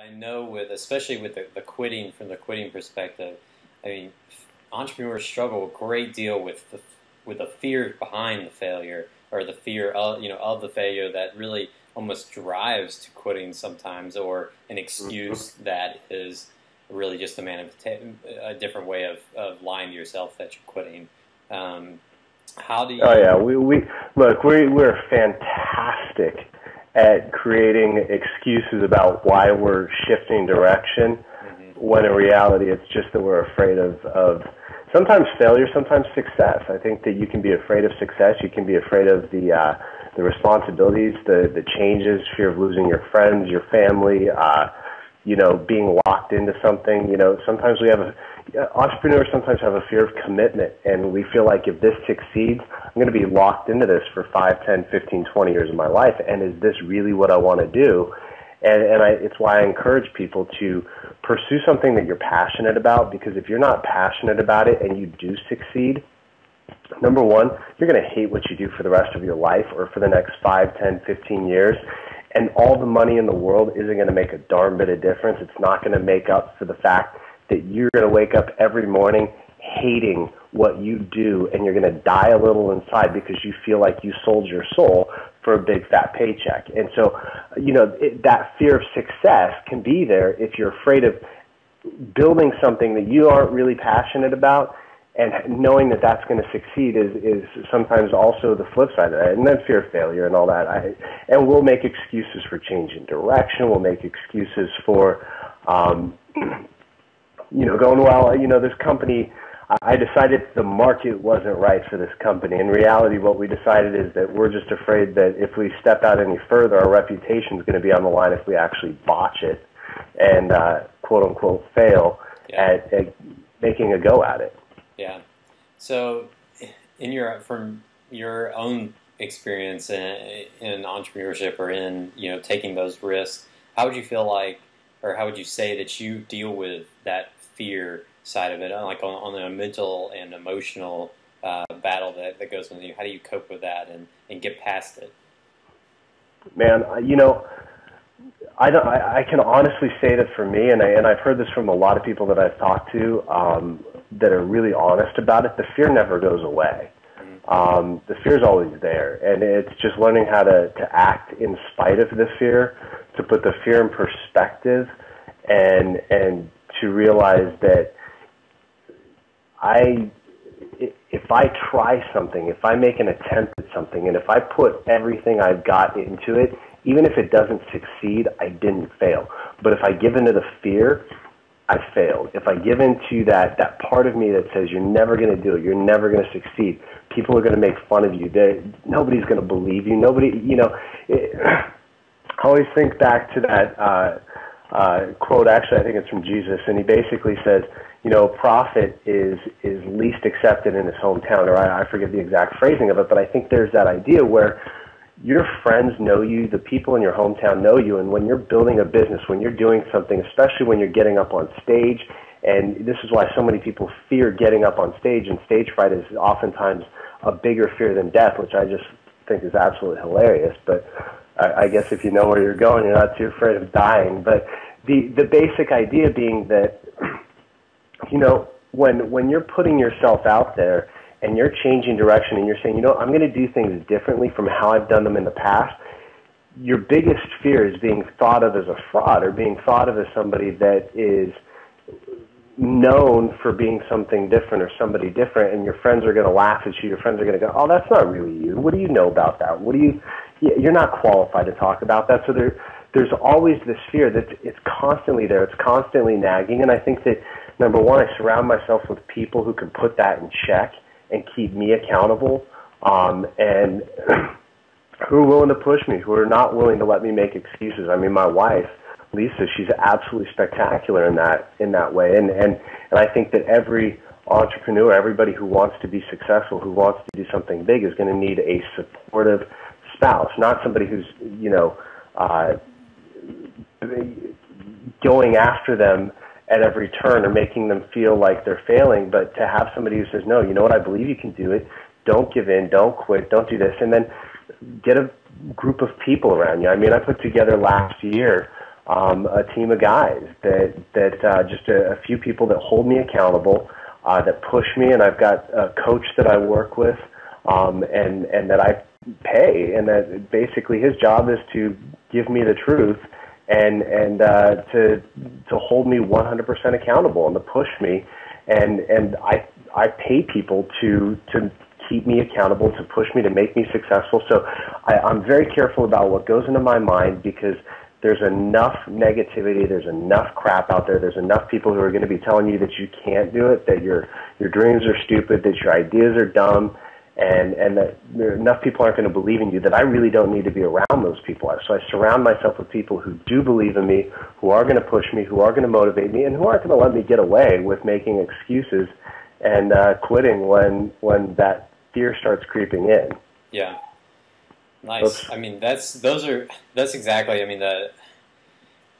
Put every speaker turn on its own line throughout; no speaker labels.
I know especially with the quitting, from the quitting perspective, I mean, entrepreneurs struggle a great deal with the fear behind the failure, or the fear of, of the failure that really almost drives to quitting sometimes, or an excuse that is really just a different way of lying to yourself that you're quitting. How do you?
Oh yeah, we're fantastic at creating excuses about why we're shifting direction, when in reality it's just that we're afraid of sometimes failure, sometimes success. I think that you can be afraid of success, you can be afraid of the responsibilities, the changes, fear of losing your friends, your family, being locked into something. Sometimes entrepreneurs sometimes have a fear of commitment, and we feel like if this succeeds, I'm going to be locked into this for 5, 10, 15, 20 years of my life, and is this really what I want to do? It's why I encourage people to pursue something that you're passionate about, because if you're not passionate about it and you do succeed, number one, you're going to hate what you do for the rest of your life, or for the next 5, 10, 15 years, and all the money in the world isn't going to make a darn bit of difference. It's not going to make up for the fact that you're going to wake up every morning hating what you do, and you're going to die a little inside because you feel like you sold your soul for a big fat paycheck. And so, that fear of success can be there if you're afraid of building something that you aren't really passionate about, and knowing that that's going to succeed is sometimes also the flip side of that. And then fear of failure and all that. And we'll make excuses for changing direction. We'll make excuses for, going, well, this company, I decided the market wasn't right for this company. In reality, what we decided is that we're just afraid that if we step out any further, our reputation is going to be on the line if we actually botch it and quote-unquote fail at making a go at it.
Yeah. So from your own experience in entrepreneurship, or in, taking those risks, how would you feel like, or how would you say that you deal with that fear side of it, like on the mental and emotional battle that goes with you? How do you cope with that and get past it?
Man, I can honestly say that for me, and I've heard this from a lot of people that I've talked to that are really honest about it, the fear never goes away. The fear's always there, and it's just learning how to act in spite of the fear, to put the fear in perspective, and to realize that if I try something, if I make an attempt at something, and if I put everything I've got into it, even if it doesn't succeed, I didn't fail. But if I give into the fear, I failed. If I give into that part of me that says you're never going to do it, you're never going to succeed, people are going to make fun of you, nobody's going to believe you, I always think back to that quote. Actually, I think it's from Jesus, and he basically says, a prophet is least accepted in his hometown, or I forget the exact phrasing of it, but I think there's that idea where your friends know you, the people in your hometown know you, and when you're building a business, when you're doing something, especially when you're getting up on stage, and this is why so many people fear getting up on stage, and stage fright is oftentimes a bigger fear than death, which I just think is absolutely hilarious. But I guess if you know where you're going, you're not too afraid of dying. But the basic idea being that, when you're putting yourself out there, and you're changing direction, and you're saying, I'm going to do things differently from how I've done them in the past, your biggest fear is being thought of as a fraud, or being thought of as somebody that is known for being something different or somebody different, and your friends are going to laugh at you. Your friends are going to go, oh, that's not really you. What do you know about that? You're not qualified to talk about that. So there's always this fear that it's constantly there. It's constantly nagging, and I think that, number one, I surround myself with people who can put that in check and keep me accountable, and who are willing to push me, who are not willing to let me make excuses. I mean, my wife, Lisa, she's absolutely spectacular in that way, and I think that every entrepreneur, everybody who wants to be successful, who wants to do something big, is going to need a supportive spouse, not somebody who's going after them at every turn or making them feel like they're failing, but to have somebody who says, no, you know what, I believe you can do it, don't give in, don't quit, don't do this, and then get a group of people around you. I mean, I put together last year a team of guys that just a few people that hold me accountable, that push me, and I've got a coach that I work with, and that I pay, and that basically his job is to give me the truth and to hold me 100% accountable and to push me, and I pay people to keep me accountable, to push me, to make me successful. So I'm very careful about what goes into my mind, because there's enough negativity, there's enough crap out there, there's enough people who are going to be telling you that you can't do it, that your dreams are stupid, that your ideas are dumb, and that enough people aren't going to believe in you, that I really don't need to be around those people. So I surround myself with people who do believe in me, who are going to push me, who are going to motivate me, and who aren't going to let me get away with making excuses and quitting when that fear starts creeping in.
Yeah. Nice. I mean, that's exactly, I mean,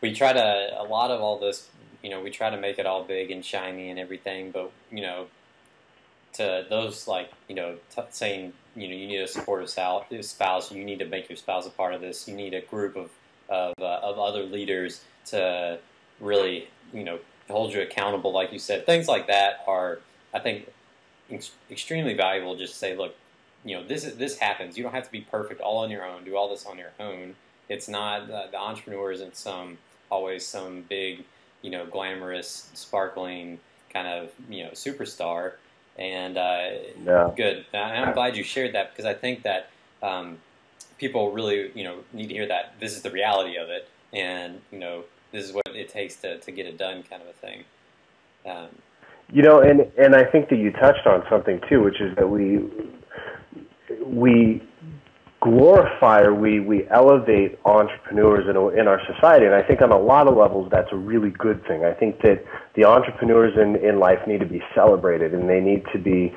we try to, a lot of all this, we try to make it all big and shiny and everything, but, to those, like, saying, you need a supportive spouse, you need to make your spouse a part of this, you need a group of other leaders to really, hold you accountable, like you said. Things like that are, I think, extremely valuable. Just to say, look, this happens. You don't have to be perfect all on your own, do all this on your own. It's not, the entrepreneur isn't always some big, glamorous, sparkling kind of, superstar. And good. And I'm glad you shared that, because I think that people really, need to hear that this is the reality of it, and this is what it takes to get it done, kind of a thing.
And I think that you touched on something too, which is that we glorify, or we elevate entrepreneurs in our society, and I think on a lot of levels that's a really good thing. I think that the entrepreneurs in life need to be celebrated, and they need to be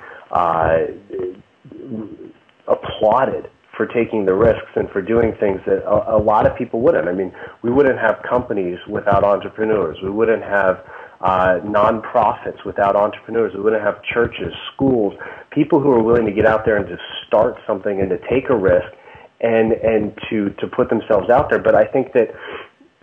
applauded for taking the risks and for doing things that a lot of people wouldn't. I mean, we wouldn't have companies without entrepreneurs. We wouldn't have nonprofits without entrepreneurs. We wouldn't have churches, schools, people who are willing to get out there and to start something and to take a risk and to put themselves out there. But I think that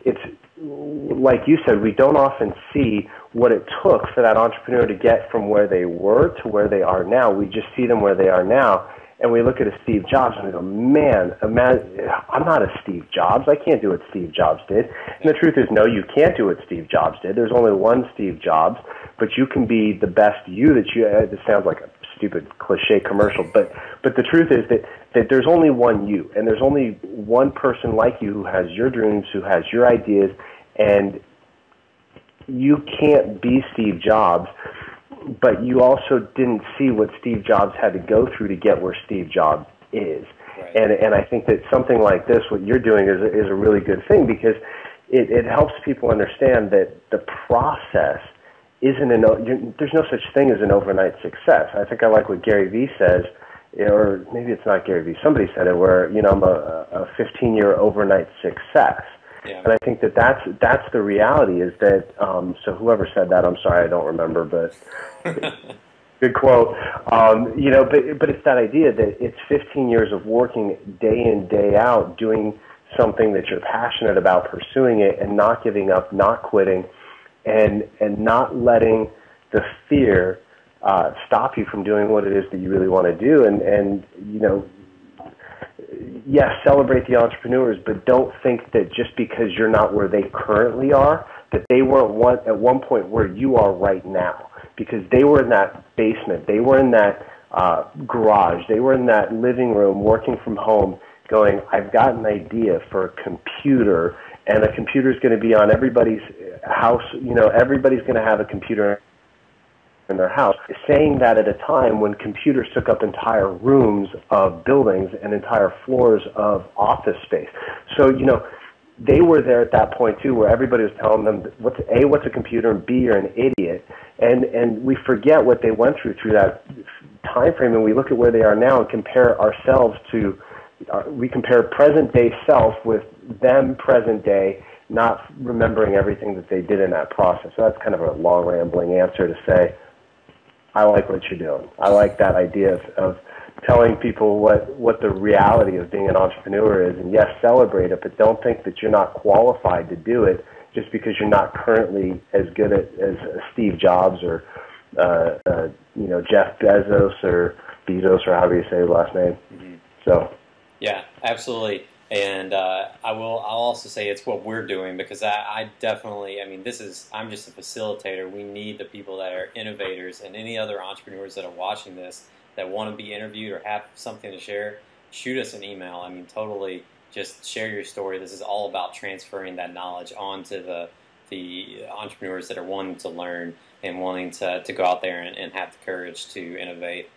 it's, like you said, we don't often see what it took for that entrepreneur to get from where they were to where they are now. We just see them where they are now, and we look at a Steve Jobs and we go, man, I'm not a Steve Jobs. I can't do what Steve Jobs did. And the truth is, no, you can't do what Steve Jobs did. There's only one Steve Jobs, but you can be the best you that you. This sounds like a stupid cliche commercial, but the truth is that there's only one you, and there's only one person like you who has your dreams, who has your ideas, and you can't be Steve Jobs. But you also didn't see what Steve Jobs had to go through to get where Steve Jobs is. Right. And I think that something like this, what you're doing, is a really good thing, because it helps people understand that the process isn't there's no such thing as an overnight success. I think I like what Gary Vee says, or maybe it's not Gary Vee, somebody said it, where, I'm a 15-year overnight success. Yeah. And I think that that's the reality, is that, so whoever said that, I'm sorry, I don't remember, but good quote. But it's that idea that it's 15 years of working day in, day out, doing something that you're passionate about, pursuing it, and not giving up, not quitting, and not letting the fear stop you from doing what it is that you really want to do. And yes, celebrate the entrepreneurs, but don't think that just because you're not where they currently are, that they weren't at one point where you are right now, because they were in that basement, they were in that garage, they were in that living room working from home going, I've got an idea for a computer, and a computer is going to be on everybody's house, everybody's going to have a computer in their house, saying that at a time when computers took up entire rooms of buildings and entire floors of office space. So, they were there at that point too, where everybody was telling them, what's a computer, and B, you're an idiot. And we forget what they went through that time frame, and we look at where they are now and compare ourselves to, we compare present day self with them present day, not remembering everything that they did in that process. So that's kind of a long, rambling answer to say, I like what you're doing. I like that idea of telling people what the reality of being an entrepreneur is. And yes, celebrate it, but don't think that you're not qualified to do it just because you're not currently as good as Steve Jobs or Jeff Bezos or however you say his last name.
Mm-hmm.
So
yeah, absolutely. And I'll also say it's what we're doing, because I definitely, I'm just a facilitator. We need the people that are innovators, and any other entrepreneurs that are watching this that want to be interviewed or have something to share, shoot us an email. Totally just share your story. This is all about transferring that knowledge onto the entrepreneurs that are wanting to learn and wanting to go out there and have the courage to innovate.